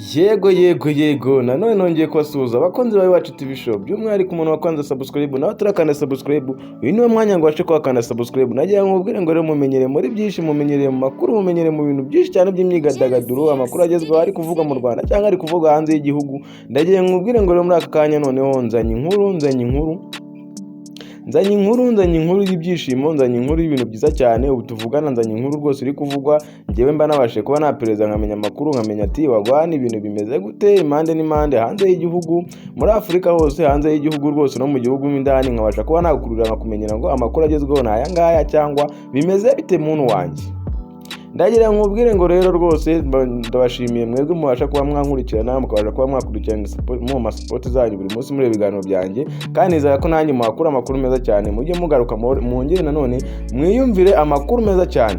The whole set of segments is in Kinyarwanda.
Yego nanone nongeye kubasuhuza abakunzi bawe Iwacu TV Show, by'umwihariko umuntu wakanze subscribe nawe turakanda subscribe. Uyu niwe mwanya ngo wace kwakanda subscribe. Nagira ngo mubwire ngo rero mumenyere muri byinshi, mumenyereye mu makuru, mumenyereye mu bintu byinshi cyane by'imyidagaduro, amakuru agezweho ari kuvuga mu Rwanda cyangwa ari kuvuga hanze y'igihugu. Ndagira ngo mubwire ngo rero muri aka kanya noneho nzanye inkuru y'ibyishimo, nzanye inkuru y'ibintu byiza cyane. Ubu tuvugana nzanye inkuru rwose iri kuvugwa, njyewe mba nabashe kuba na perezida nkamenya amakuru, nkamenya ati wagwana ibintu bimeze gute impande n'impande hanze y'igihugu, muri Afurika hose, hanze y'igihugu rwose no mu gihugu indani, nkabasha kuba nagukurira nkakumenyera ngo amakuru agezweho ni aya ngaya cyangwa bimeze bite muntu wanjye. Ndagira ngo mubwire ngo rero rwose ndabashimiye mwebwe mubasha kuba mwankurikirana, mukabasha kuba mwakurikirana mu masipoti zanyu buri munsi muri ibiganiro byanjye, kandi nizera ko nanjye muhakura amakuru meza cyane. Mujye mugaruka mwongere nanone mwiyumvire amakuru meza cyane.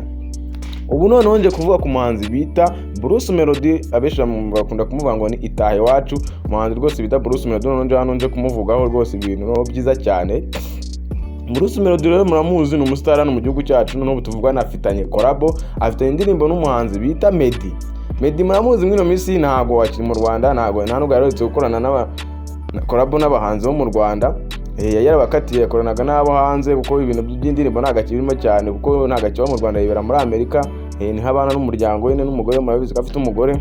Ubu noneho nje kuvuga ku muhanzi bita Bruce Melody, abenshi bakunda kumuvuga ngo ni itaha iwacu. Umuhanzi rwose bita Bruce Melody noneho hano nje kumuvugaho rwose ibintu byiza cyane. Bruce Melody rero muramuzi, ni umustar hano mu gihugu cyacu, noneho tuvugana afitanye collabo, afitanye indirimbo n'umuhanzi bita Meddy muramuzi mwino minsi ntago wakiri mu Rwanda, ntago yaretse gukorana collabo n'abahanzi bo mu Rwanda. Yarabakatiye yakoranaga n'abo hanze kuko ibintu by'indirimbo ntago akirimo cyane, kuko ntago akiba mu Rwanda, yibera muri Amerika. Ni habana n'umuryango we n'umugore, murabizi ko afite umugore.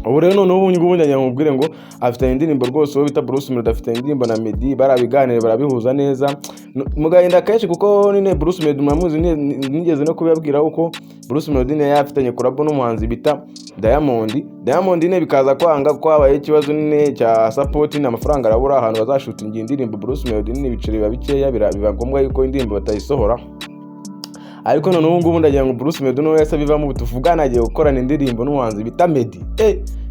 Ubu rero noneho ubu njya mubwire ngo afite indirimbo rwose uwo bita Bruce Melody, afite indirimbo na Meddy, barabiganire barabihuza neza mugahinda kenshi, kuko nine Bruce Melody muramuzi, nigeze no kubabwira uko Bruce Melody ne yafitanye collabo n'umuhanzi bita Diamond ne bikaza kwanga ko habaye ikibazo nine cya support n'amafaranga arabura ahantu bazashutinga indirimbo. Bruce Melody ne biciri babikeya, biba ngombwa yuko indirimbo batayisohora. Ariko none ubu ngubu ndagira ngo Bruce Melody no yasa bivamo tuvugana agiye gukorana indirimbo n'umuhanzi bita Meddy.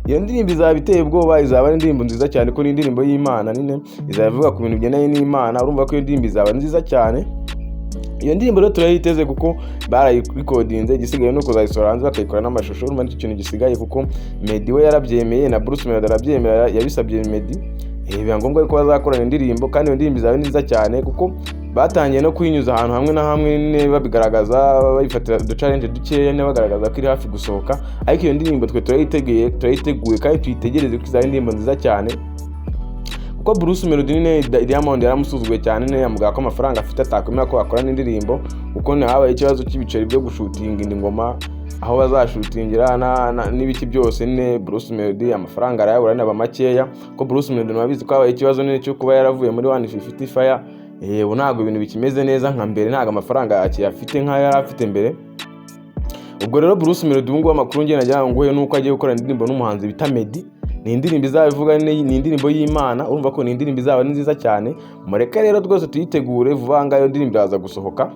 Iyo ndirimbo izaba iteye ubwoba, izaba ari indirimbo nziza cyane, ko ni indirimbo y'Imana nyine, izavuga ku bintu bigendanye n'Imana. Urumva ko iyo ndirimbo izaba nziza cyane. Iyo ndirimbo rero turayiteze kuko barayikodinze, igisigaye no kuzayisohora hanze bakayikora n'amashusho. Urumva nicyo kintu gisigaye, kuko Meddy we yarabyemeye na Bruce Melody arabyemera, yabisabye Meddy. Biba ngombwa ko bazakorana indirimbo, kandi iyo ndirimbo izaba nziza cyane kuko batangiye no kuyinyuza ahantu hamwe na hamwe babigaragaza, bayifatira uduchallenge dukeya bagaragaza ko iri hafi gusohoka. Ariko iyo ndirimbo twe turayiteguye kandi tuyitegereze ko izaba indirimbo nziza cyane, kuko Bruce Melody Diamond yaramusuzuguye cyane, yamugaga ko amafaranga afite atakwemera ko akorana indirimbo, kuko habaye ikibazo cy'ibiceri byo gushutinga indi ngoma, aho bazashutingira n'ibiki byose. Bruce Melody amafaranga arayabura n'aba makeya, ko Bruce Melody mwabizi ko habaye ikibazo cyo kuba yaravuye muri 150 Fire. Ubu ntabwo ibintu bikimeze neza nka mbere, ntabwo amafaranga akiyafite nk'ayo yari afite mbere. Ubwo rero Bruce Melody ubu ngubu amakuru ngena nagira ngo nuko agiye gukora indirimbo n'umuhanzi bita Meddy. Ni indirimbo izabivuga, ni indirimbo y'Imana. Urumva ko ni indirimbo izaba nziza cyane. Mureke rero rwose tuyitegure vuba ngayo ndirimbo yaza gusohoka.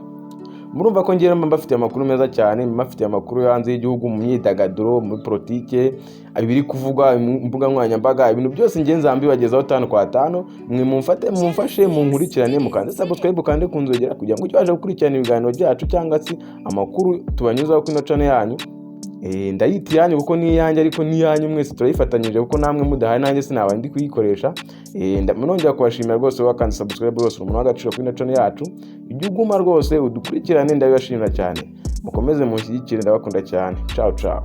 Murumva ko ngera mbafite amakuru meza cyane, mbafite amakuru hanze y'igihugu, mu myidagaduro, muri politike, abiri kuvugwa imbuga nkoranyambaga, ibintu byose ngenza mbibagezaho 5 kwa 5. Mwe mumfashe munkurikirane, mukande subscribe kandi kunzogera kugira ngo cyaje gukurikirana ibiganiro byacu cyangwa se amakuru tubanyuzaho kuri channel yanyu. Ndayiti yanyu kuko ni yanjye, ariko ni yanyu mwese turayifatanyije, kuko namwe mudahaye nanjye sinaba ndi kuyikoresha. Nongera kubashimira rwose wakanda subscribe rwose, umuntu w'agaciro kuri channel yacu. Ibyo uguma rwose udukurikirane, ndabibashimira cyane. Mukomeze mushyigikire, ndabakunda cyane. Ciao.